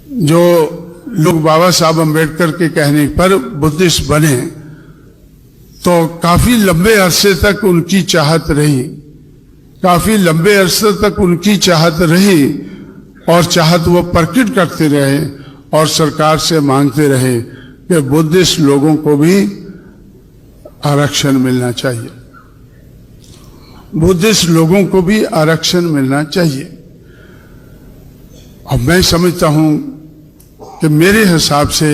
जो लोग बाबा साहब अम्बेडकर के कहने पर बुद्धिस्ट बने तो काफी लंबे अरसे तक उनकी चाहत रही, काफी लंबे अरसे तक उनकी चाहत रही और चाहत वो प्रकट करते रहे और सरकार से मांगते रहे कि बुद्धिस्ट लोगों को भी आरक्षण मिलना चाहिए, बुद्धिस्ट लोगों को भी आरक्षण मिलना चाहिए। अब मैं समझता हूं कि मेरे हिसाब से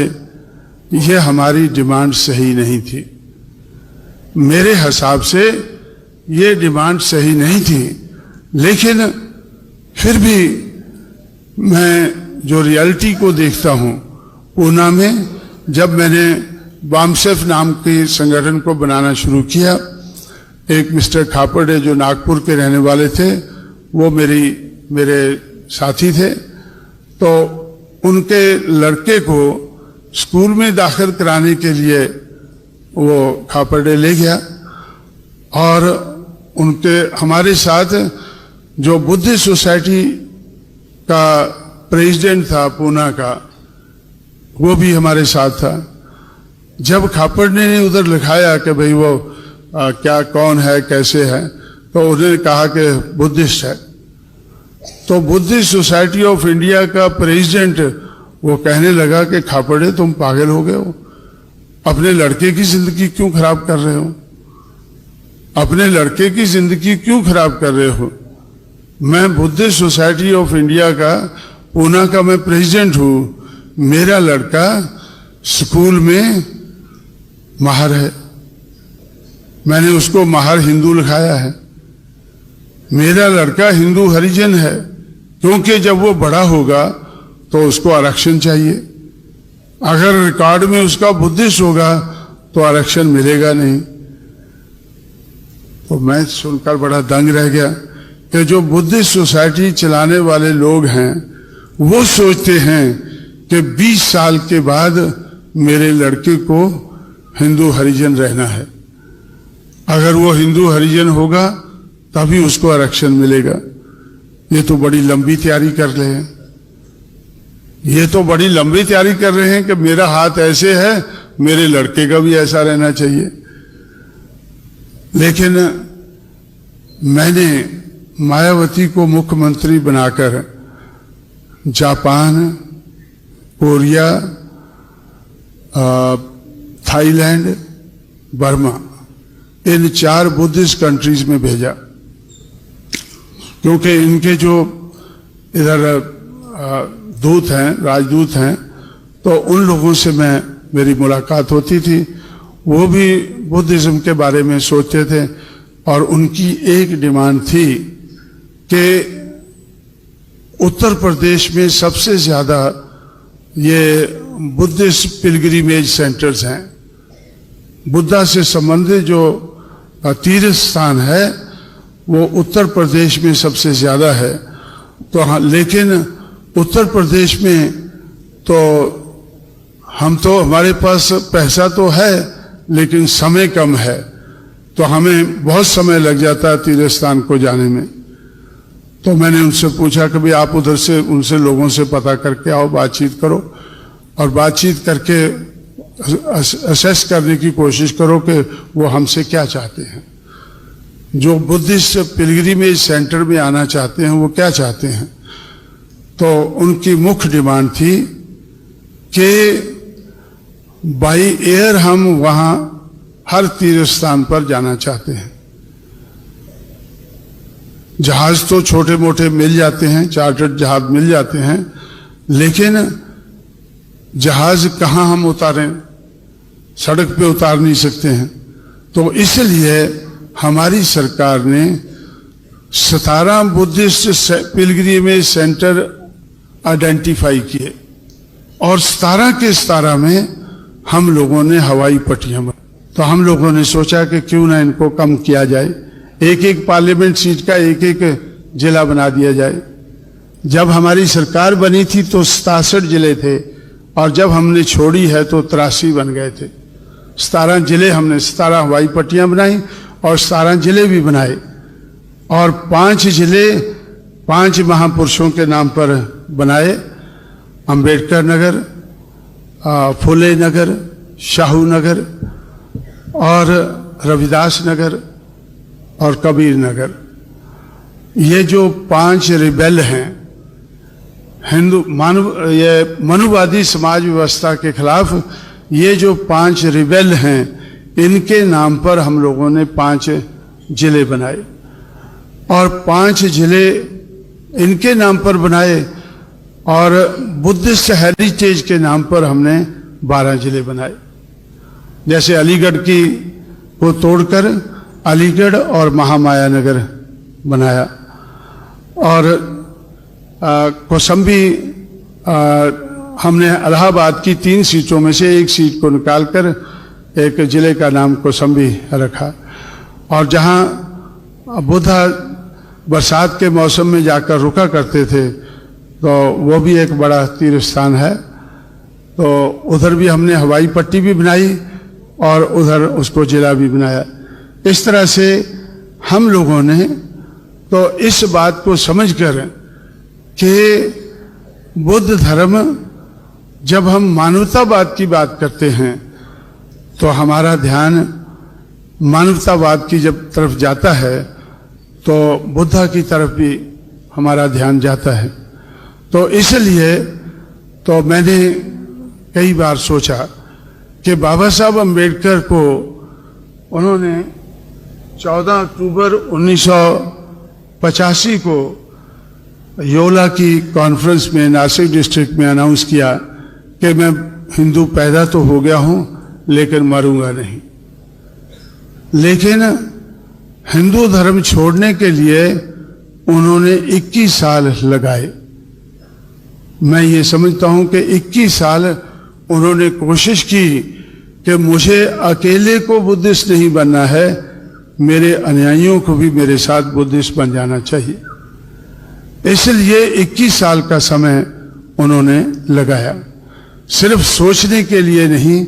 यह हमारी डिमांड सही नहीं थी, मेरे हिसाब से ये डिमांड सही नहीं थी। लेकिन फिर भी मैं जो रियलिटी को देखता हूं, पूना में जब मैंने वामसेफ नाम के संगठन को बनाना शुरू किया, एक मिस्टर खापड़े जो नागपुर के रहने वाले थे, वो मेरे साथी थे, तो उनके लड़के को स्कूल में दाखिल कराने के लिए वो खापड़े ले गया और हमारे साथ जो बुद्धिस्ट सोसाइटी का प्रेसिडेंट था पूना का, वो भी हमारे साथ था। जब खापड़े ने उधर लिखाया कि भाई वो क्या कौन है कैसे है, तो उन्होंने कहा कि बुद्धिस्ट है। तो बुद्धिस्ट सोसाइटी ऑफ इंडिया का प्रेसिडेंट वो कहने लगा कि खापड़े तुम पागल हो गए हो, अपने लड़के की जिंदगी क्यों खराब कर रहे हो, अपने लड़के की जिंदगी क्यों खराब कर रहे हो। मैं बुद्धिस्ट सोसाइटी ऑफ इंडिया का पूना का मैं प्रेसिडेंट हूं, मेरा लड़का स्कूल में माहर है, मैंने उसको माहर हिंदू लिखाया है, मेरा लड़का हिंदू हरिजन है, क्योंकि जब वो बड़ा होगा तो उसको आरक्षण चाहिए। अगर रिकॉर्ड में उसका बुद्धिस्ट होगा तो आरक्षण मिलेगा नहीं। तो मैं सुनकर बड़ा दंग रह गया कि जो बुद्धिस्ट सोसाइटी चलाने वाले लोग हैं वो सोचते हैं कि 20 साल के बाद मेरे लड़के को हिंदू हरिजन रहना है, अगर वो हिंदू हरिजन होगा तभी उसको आरक्षण मिलेगा। ये तो बड़ी लंबी तैयारी कर रहे हैं, ये तो बड़ी लंबी तैयारी कर रहे हैं कि मेरा हाथ ऐसे है, मेरे लड़के का भी ऐसा रहना चाहिए। लेकिन मैंने मायावती को मुख्यमंत्री बनाकर जापान, कोरिया, थाईलैंड, बर्मा, इन 4 बुद्धिस्ट कंट्रीज में भेजा, क्योंकि इनके जो इधर दूत हैं, राजदूत हैं, तो उन लोगों से मेरी मुलाकात होती थी, वो भी बुद्धिज्म के बारे में सोचते थे और उनकी एक डिमांड थी कि उत्तर प्रदेश में सबसे ज्यादा ये बुद्धिस्ट पिलग्रिमेज सेंटर्स हैं, बुद्धा से संबंधित जो तीर्थ स्थान है वो उत्तर प्रदेश में सबसे ज्यादा है। तो हाँ, लेकिन उत्तर प्रदेश में तो हमारे पास पैसा तो है लेकिन समय कम है, तो हमें बहुत समय लग जाता है तीर्थ स्थान को जाने में। तो मैंने उनसे पूछा कि भाई आप उधर से उनसे लोगों से पता करके आओ, बातचीत करो और बातचीत करके असेस करने की कोशिश करो कि वो हमसे क्या चाहते हैं, जो बुद्धिस्ट पिलग्रिमेज सेंटर में आना चाहते हैं वो क्या चाहते हैं। तो उनकी मुख्य डिमांड थी कि बाई एयर हम वहां हर तीर्थ स्थान पर जाना चाहते हैं। जहाज तो छोटे मोटे मिल जाते हैं, चार्टर्ड जहाज मिल जाते हैं, लेकिन जहाज कहां हम उतारें, सड़क पे उतार नहीं सकते हैं। तो इसलिए हमारी सरकार ने 17 बुद्धिस्ट पिलग्रिमेज सेंटर आइडेंटिफाई किए और 17 के 17 में हम लोगों ने हवाई पट्टियां बनाई। तो हम लोगों ने सोचा कि क्यों ना इनको कम किया जाए, एक एक पार्लियामेंट सीट का एक एक जिला बना दिया जाए। जब हमारी सरकार बनी थी तो 67 जिले थे और जब हमने छोड़ी है तो 83 बन गए थे। 17 जिले हमने 17 हवाई पट्टियां बनाई और 17 जिले भी बनाए और 5 जिले 5 महापुरुषों के नाम पर बनाए अंबेडकर नगर, फुले नगर, शाहू नगर और रविदास नगर और कबीर नगर, ये जो 5 रिबेल हैं ये मनुवादी समाज व्यवस्था के खिलाफ, ये जो 5 रिबेल हैं, इनके नाम पर हम लोगों ने 5 जिले बनाए और 5 जिले इनके नाम पर बनाए और बुद्धिस्ट हेरिटेज के नाम पर हमने 12 जिले बनाए। जैसे अलीगढ़ की को तोड़कर अलीगढ़ और महामाया नगर बनाया और कौसम्बी हमने इलाहाबाद की 3 सीटों में से 1 सीट को निकालकर एक जिले का नाम कौसम्बी रखा। और जहां बुद्धा बरसात के मौसम में जाकर रुका करते थे तो वो भी एक बड़ा तीर्थ स्थान है, तो उधर भी हमने हवाई पट्टी भी बनाई और उधर उसको जिला भी बनाया। इस तरह से हम लोगों ने तो इस बात को समझकर कि बुद्ध धर्म, जब हम मानवतावाद की बात करते हैं तो हमारा ध्यान मानवतावाद की जब तरफ जाता है तो बुद्धा की तरफ भी हमारा ध्यान जाता है। तो इसलिए तो मैंने कई बार सोचा कि बाबा साहब अम्बेडकर को उन्होंने 14 अक्टूबर 1985 को योला की कॉन्फ्रेंस में नासिक डिस्ट्रिक्ट में अनाउंस किया कि मैं हिंदू पैदा तो हो गया हूं लेकिन मरूंगा नहीं। लेकिन हिंदू धर्म छोड़ने के लिए उन्होंने 21 साल लगाए। मैं ये समझता हूं कि 21 साल उन्होंने कोशिश की कि मुझे अकेले को बुद्धिस्ट नहीं बनना है, मेरे अनुयायियों को भी मेरे साथ बुद्धिस्ट बन जाना चाहिए। इसलिए 21 साल का समय उन्होंने लगाया, सिर्फ सोचने के लिए नहीं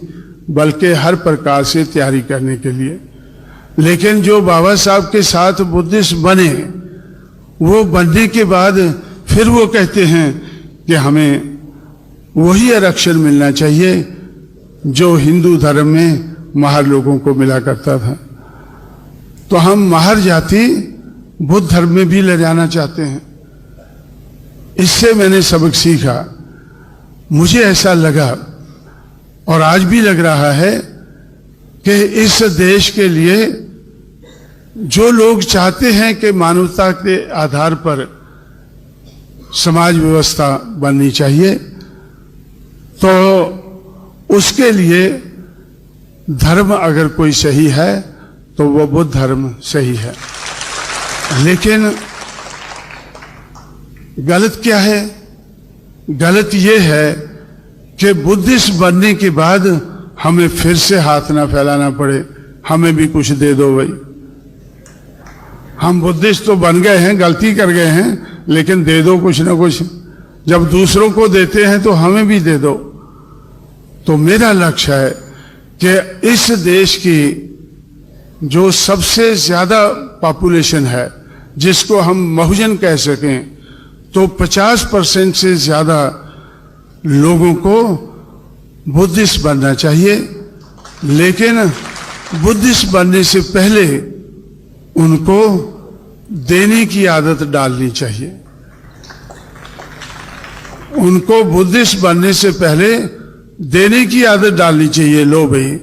बल्कि हर प्रकार से तैयारी करने के लिए। लेकिन जो बाबा साहब के साथ बुद्धिस्ट बने, वो बनने के बाद फिर वो कहते हैं कि हमें वही आरक्षण मिलना चाहिए जो हिंदू धर्म में महार लोगों को मिला करता था। तो हम महार जाति बुद्ध धर्म में भी ले जाना चाहते हैं। इससे मैंने सबक सीखा। मुझे ऐसा लगा और आज भी लग रहा है कि इस देश के लिए जो लोग चाहते हैं कि मानवता के आधार पर समाज व्यवस्था बननी चाहिए, तो उसके लिए धर्म अगर कोई सही है तो वो बुद्ध धर्म सही है। लेकिन गलत क्या है? गलत ये है कि बुद्धिस्ट बनने के बाद हमें फिर से हाथ ना फैलाना पड़े, हमें भी कुछ दे दो भाई। हम बुद्धिस्ट तो बन गए हैं, गलती कर गए हैं, लेकिन दे दो कुछ ना कुछ। जब दूसरों को देते हैं तो हमें भी दे दो। तो मेरा लक्ष्य है कि इस देश की जो सबसे ज्यादा पॉपुलेशन है, जिसको हम बहुजन कह सकें, तो 50% से ज्यादा लोगों को बुद्धिस्ट बनना चाहिए। लेकिन बुद्धिस्ट बनने से पहले उनको देने की आदत डालनी चाहिए। उनको बुद्धिस्ट बनने से पहले देने की आदत डालनी चाहिए। लो भाई,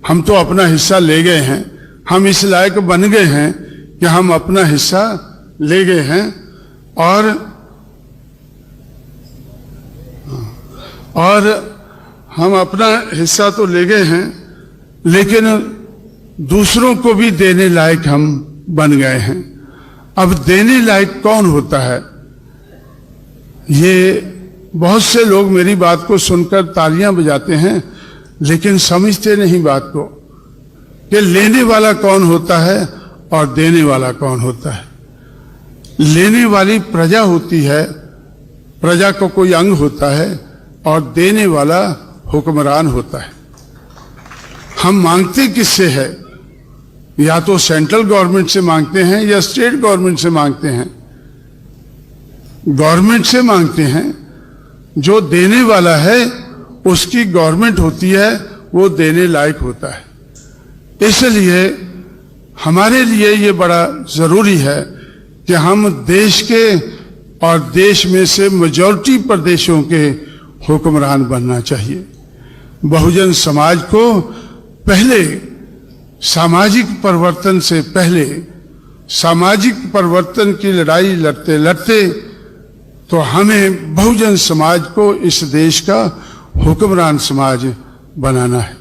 हम तो अपना हिस्सा ले गए हैं, हम इस लायक बन गए हैं कि हम अपना हिस्सा ले गए हैं और हम अपना हिस्सा तो ले गए हैं, लेकिन दूसरों को भी देने लायक हम बन गए हैं। अब देने लायक कौन होता है? ये बहुत से लोग मेरी बात को सुनकर तालियां बजाते हैं, लेकिन समझते नहीं बात को कि लेने वाला कौन होता है और देने वाला कौन होता है। लेने वाली प्रजा होती है, प्रजा को कोई अंग होता है, और देने वाला हुक्मरान होता है। हम मांगते किससे है? या तो सेंट्रल गवर्नमेंट से मांगते हैं या स्टेट गवर्नमेंट से मांगते हैं। गवर्नमेंट से मांगते हैं जो देने वाला है उसकी गवर्नमेंट होती है, वो देने लायक होता है। इसलिए हमारे लिए ये बड़ा जरूरी है कि हम देश के और देश में से मेजॉरिटी प्रदेशों के हुक्मरान बनना चाहिए। बहुजन समाज को पहले सामाजिक परिवर्तन से पहले सामाजिक परिवर्तन की लड़ाई लड़ते लड़ते तो हमें बहुजन समाज को इस देश का हुक्मरान समाज बनाना है।